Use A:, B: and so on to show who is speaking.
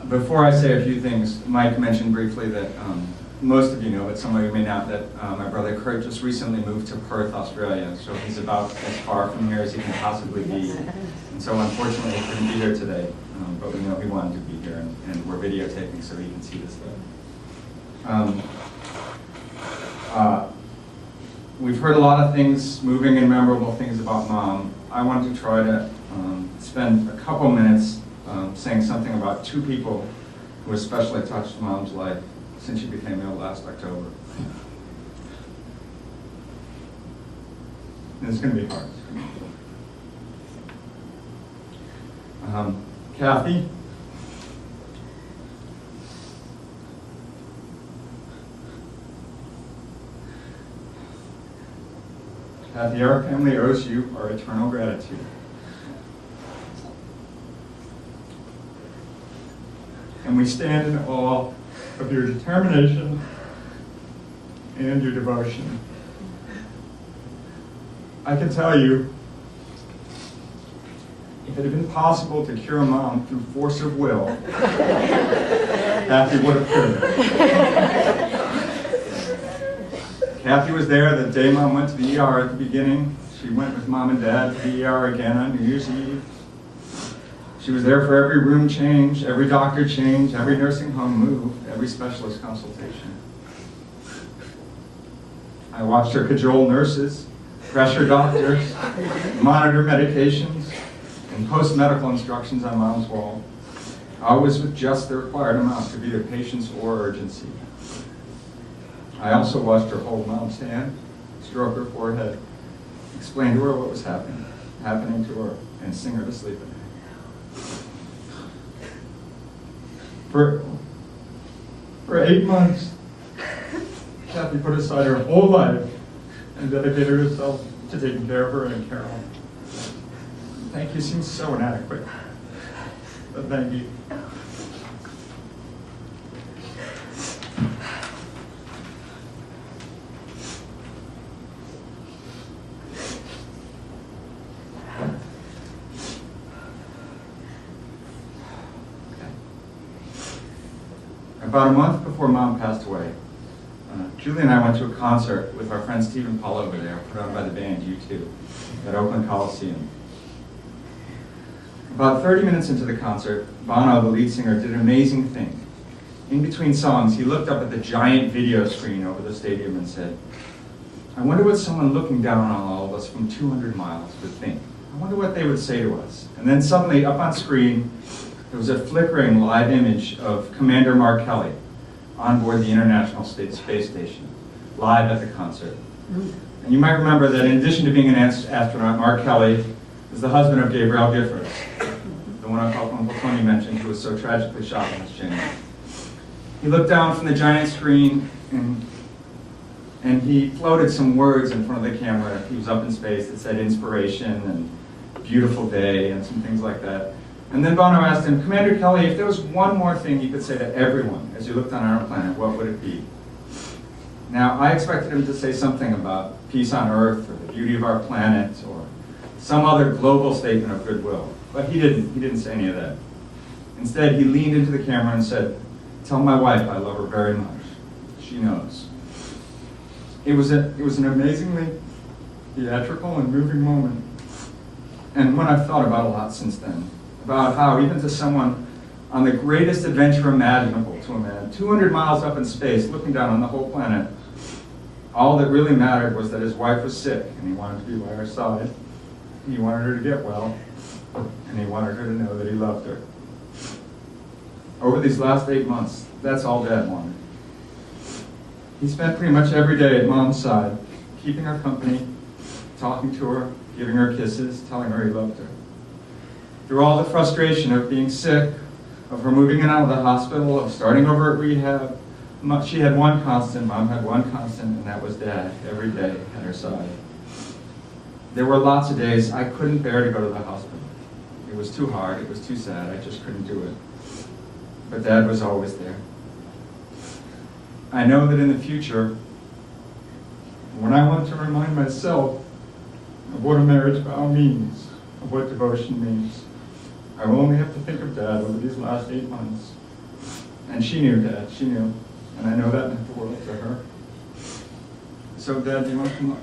A: Before I say a few things, Mike mentioned briefly that most of you know, but some of you may not, that my brother Kurt just recently moved to Perth, Australia. So he's about as far from here as he can possibly be. And so unfortunately he couldn't be here today, but we know he wanted to be here, and we're videotaping so he can see this later. We've heard a lot of things, moving and memorable things about Mom. I wanted to try to spend a couple minutes saying something about two people who especially touched Mom's life since she became ill last October. And it's going to be hard. Kathy. Kathy, our family owes you our eternal gratitude. And we stand in awe of your determination and your devotion. I can tell you, if it had been possible to cure Mom through force of will, Kathy would have cured her. Kathy was there the day Mom went to the ER at the beginning. She went with Mom and Dad to the ER again on New Year's Eve. She was there for every room change, every doctor change, every nursing home move, every specialist consultation. I watched her cajole nurses, pressure doctors, monitor medications, and post medical instructions on Mom's wall, always with just the required amount of either patience or urgency. I also watched her hold Mom's hand, stroke her forehead, explain to her what was happening to her, and sing her to sleep at night. For 8 months, Kathy put aside her whole life and dedicated herself to taking care of her and Carol. Thank you seems so inadequate, but thank you. About a month before Mom passed away, Julie and I went to a concert with our friend Stephen Paul over there, put on by the band U2, at Oakland Coliseum. About 30 minutes into the concert, Bono, the lead singer, did an amazing thing. In between songs, he looked up at the giant video screen over the stadium and said, "I wonder what someone looking down on all of us from 200 miles would think. I wonder what they would say to us." And then suddenly, up on screen, there was a flickering live image of Commander Mark Kelly on board the International Space Station, live at the concert. And you might remember that in addition to being an astronaut, Mark Kelly is the husband of Gabrielle Giffords, the one Uncle Tony mentioned, who was so tragically shot last January. He looked down from the giant screen and he floated some words in front of the camera. He was up in space that said inspiration and beautiful day and some things like that. And then Bono asked him, "Commander Kelly, if there was one more thing you could say to everyone as you looked on our planet, what would it be?" Now, I expected him to say something about peace on Earth or the beauty of our planet or some other global statement of goodwill. But he didn't. He didn't say any of that. Instead, he leaned into the camera and said, "Tell my wife I love her very much. She knows." It was an amazingly theatrical and moving moment. And one I've thought about a lot since then. About how even to someone on the greatest adventure imaginable to a man, 200 miles up in space, looking down on the whole planet, all that really mattered was that his wife was sick and he wanted to be by her side. He wanted her to get well, and he wanted her to know that he loved her. Over these last 8 months, that's all Dad wanted. He spent pretty much every day at Mom's side, keeping her company, talking to her, giving her kisses, telling her he loved her. Through all the frustration of being sick, of her moving in and out of the hospital, of starting over at rehab, she had one constant, Mom had one constant, and that was Dad, every day at her side. There were lots of days I couldn't bear to go to the hospital. It was too hard, it was too sad, I just couldn't do it. But Dad was always there. I know that in the future, when I want to remind myself of what a marriage vow means, of what devotion means, I will only have to think of Dad over these last 8 months. And she knew, Dad, she knew. And I know that meant the world to her. So, Dad, do you want to come up?